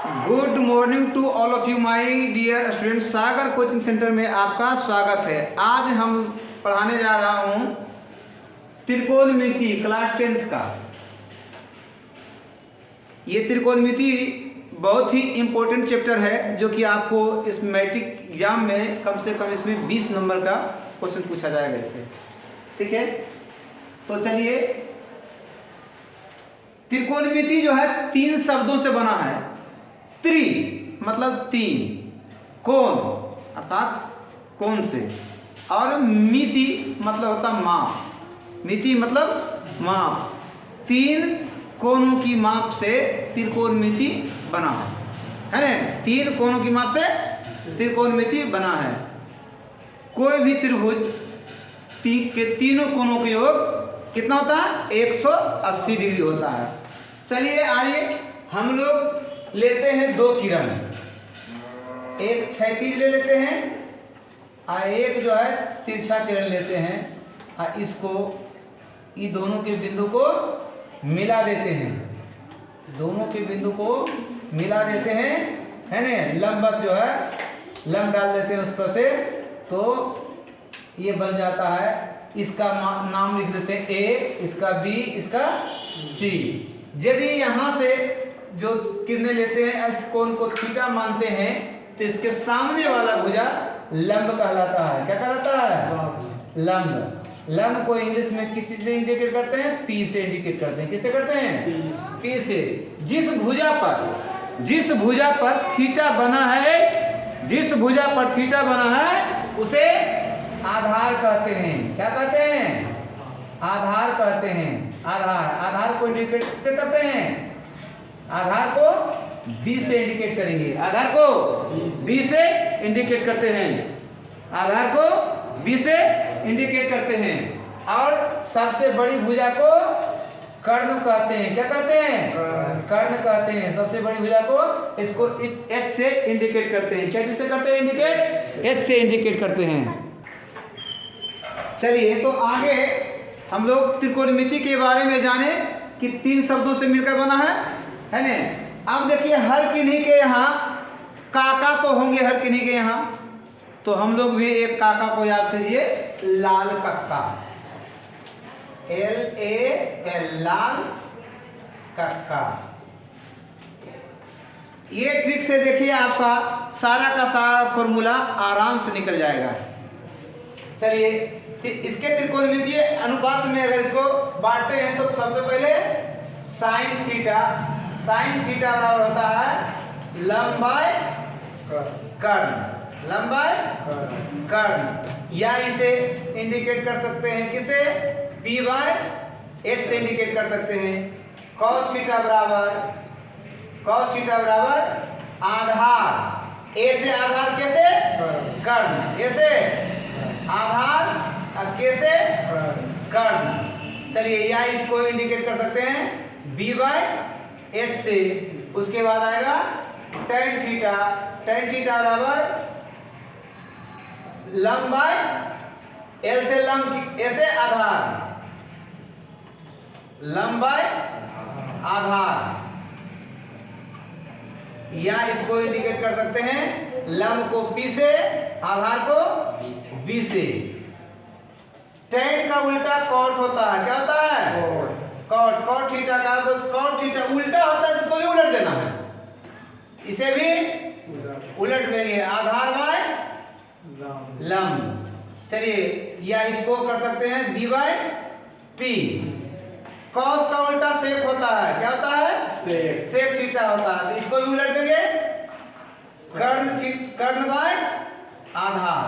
Good morning to all of you my dear student. Sagar coaching centre में आपका स्वागत है। आज हम पढ़ाने जा रहा हूँ त्रिकोणमिति क्लास 10th का। ये त्रिकोणमिति बहुत ही इम्पोर्टेंट चैप्टर है जो कि आपको इस मैट्रिक एग्जाम में कम से कम इसमें 20 नंबर का क्वेश्चन पूछा जाएगा इससे। ठीक है, तो चलिए, त्रिकोणमिति जो है 3 शब्दों से बना है। त्रि मतलब 3, कोण अर्थात कोण से, और मिति मतलब होता माप। मिति मतलब माप। 3 कोणों की माप से त्रिकोणमिति बना है ना। 3 कोणों की माप से त्रिकोणमिति बना है। कोई भी त्रिभुज के तीनों कोणों का योग कितना होता है? 180 डिग्री होता है। चलिए आइए हम लोग लेते हैं 2 किरण, एक क्षैतिज ले लेते हैं और एक जो है तिरछा किरण लेते हैं, और इसको ये दोनों के बिंदु को मिला देते हैं। दोनों के बिंदु को मिला देते हैं, है ना। लंबवत जो है लंब डाल देते हैं उस पर से, तो ये बन जाता है। इसका नाम लिख देते हैं ए, इसका बी, इसका सी। यदि यहाँ से जो किरणें लेते हैं इस कोण को थीटा मानते हैं, तो इसके सामने वाला भुजा लंब कहलाता है। क्या कहलाता है? लंब। लंब को इंग्लिश में किसी से इंडिकेट करते हैं? पी से इंडिकेट करते हैं। किससे करते हैं? पी से। जिस भुजा पर थीटा बना है, जिस भुजा पर थीटा बना है उसे आधार कहते हैं। क्या कहते हैं? आधार कहते हैं। आधार को इंडिकेट से करते हैं। आधार को B से इंडिकेट करेंगे। आधार को B से इंडिकेट करते हैं। आधार को B से इंडिकेट करते हैं। और सबसे बड़ी भुजा को कर्ण कहते हैं। क्या कहते हैं? कर्ण कहते हैं। सबसे बड़ी भुजा को इसको H से इंडिकेट करते हैं। क्या जिससे करते हैं इंडिकेट? H से इंडिकेट करते हैं। चलिए, तो आगे हम लोग त्रिकोणमिति के बारे में जाने कि 3 शब्दों से मिलकर बना है ना। अब देखिए, हर किन्हीं के यहाँ काका तो होंगे, हर किन्हीं के यहाँ। तो हम लोग भी एक काका को याद कीजिए, लाल कक्का। LAL, लाल कक्का। ये ट्रिक से देखिए आपका सारा का सारा फॉर्मूला आराम से निकल जाएगा। चलिए, इसके त्रिकोणमितीय अनुपात में अगर इसको बांटते हैं तो सबसे पहले साइन थीटा बराबर होता है लंब बाय कर्ण। लंब बाय कर्ण, या इसे इंडिकेट कर सकते हैं किसे? P बाय H से इंडिकेट कर सकते हैं। cos थीटा बराबर आधार। A से आधार कैसे? कर्ण। A से आधार और कैसे? कर्ण। चलिए, या इसको इंडिकेट कर सकते हैं B बाय H से। उसके बाद आएगा tan थीटा बराबर लंब बाय L से लंब, A से आधार, लंब बाय आधार। या इसको इंडिकेट कर सकते हैं लंब को P से, आधार को B से। tan का उल्टा कॉट होता है। क्या होता है? कॉट थीटा का कॉट थीटा उल्टा होता है, इसको भी उलट देना है। इसे भी उलट देंगे, आधार बाय लंब। चलिए, या इसको कर सकते हैं B बाय P। कॉस का उल्टा सेक होता है। क्या होता है? सेक थीटा होता है, तो इसको भी उलट देंगे, कर्ण बाय आधार।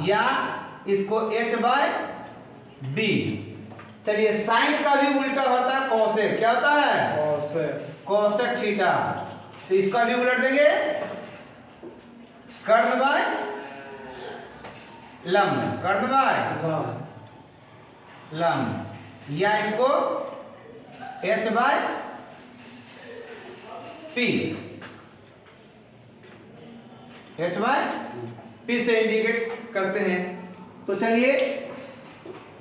या इसको H बाय B। चलिए, साइन का भी उल्टा होता है कॉसेक। क्या होता है? कॉसेक थीटा, तो इसका भी उलट देंगे, कर्ण बाय लंब, कर्ण बाय लंब। या इसको H by P, H by P से इंडिकेट करते हैं। तो चलिए,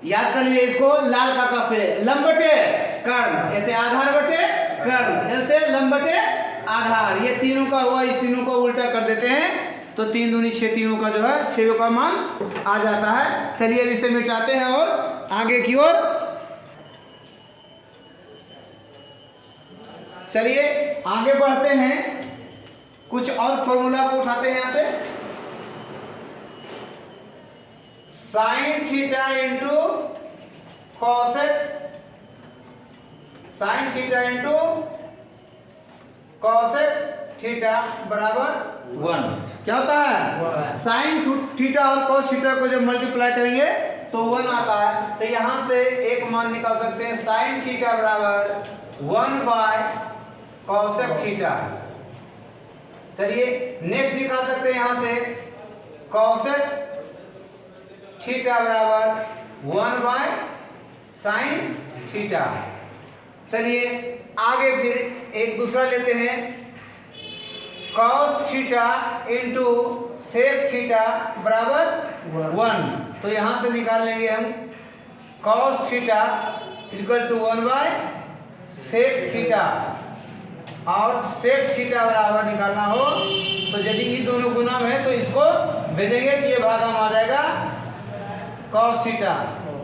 याद कर लिए इसको, लाल काका से लंब बटे कर्ण, ऐसे आधार बटे कर्ल, एल से लंबटे आधार, ये तीनों का हुआ, इस तीनों को उल्टा कर देते हैं तो 3 दूनी 6, तीनों का जो है 6 का मान आ जाता है। चलिए अब इसे मिटाते हैं और आगे की ओर चलिए आगे बढ़ते हैं, कुछ और फॉर्मूला को उठाते हैं यहाँ से। Sine theta into cosec, sine theta into cosec theta बराबर 1। क्या होता है? साइन थीटा और कॉस थीटा को जब मल्टीप्लाई करेंगे तो 1 आता है। तो यहां से एक मान निकाल सकते हैं, साइन थीटा बराबर 1 बाय कॉसेक थीटा। चलिए नेक्स्ट निकाल सकते हैं यहां से, कॉसेक थीटा बराबर 1 बाय साइन थीटा। चलिए आगे फिर एक दूसरा लेते हैं, cos theta into sec theta बराबर 1। तो यहां से निकाल लेंगे हम cos theta equal to 1 by sec theta, और सेक थीटा बराबर निकालना हो तो यदि ये दोनों गुना में है तो इसको भेजेंगे तो ये भागा में आ जाएगा कॉस थीटा।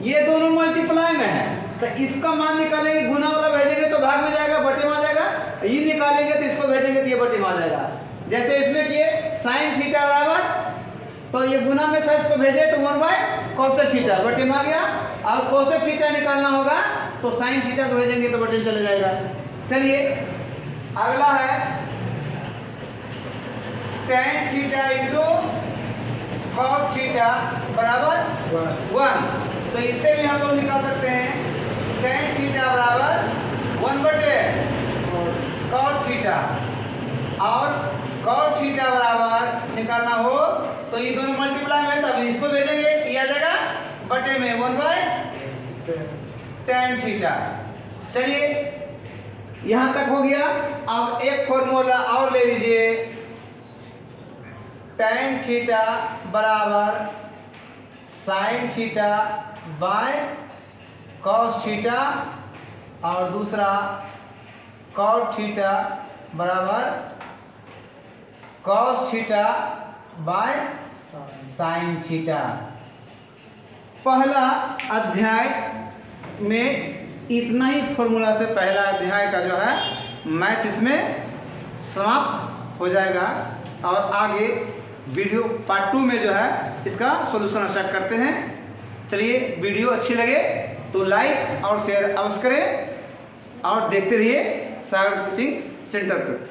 ये दोनों मल्टीप्लाई में है तो इसका मान निकालेंगे, गुना वाला भेजेंगे तो भाग में जाएगा, बटे में आ जाएगा। ये निकालेंगे तो इसको भेजेंगे तो ये बटे में आ जाएगा। जैसे इसमें किए साइन थीटा बराबर, तो ये गुना में था, इसको भेजे तो 1 बाय कोसेक थीटा, बटे में आ गया। और कोसेक थीटा निकालना होगा तो साइन थीटा को भेजेंगे तो बटे में चले जाएगा। चलिए अगला है tan theta into cot theta बराबर 1। तो इससे भी हम लोग निकाल सकते हैं tan थीटा बराबर 1 बटे कॉट थीटा, और कॉट थीटा बराबर निकालना हो तो ये दोनों मल्टीप्लाई में, तब इसको भेजेंगे ये आ जाएगा बटे में 1 बाय tan थीटा। चलिए यहां तक हो गया। अब एक फॉर्मूला और ले लीजिए, tan थीटा बराबर sine theta by cos theta, और दूसरा कॉट थीटा बराबर cos theta by sine theta. पहला अध्याय में इतना ही फॉर्मूला से पहला अध्याय का जो है मैथ इसमें समाप्त हो जाएगा, और आगे वीडियो पार्ट 2 में जो है इसका सॉल्यूशन स्टार्ट करते हैं। चलिए वीडियो अच्छी लगे तो लाइक और शेयर अवश्य करें, और देखते रहिए सागर कोचिंग सेंटर पर।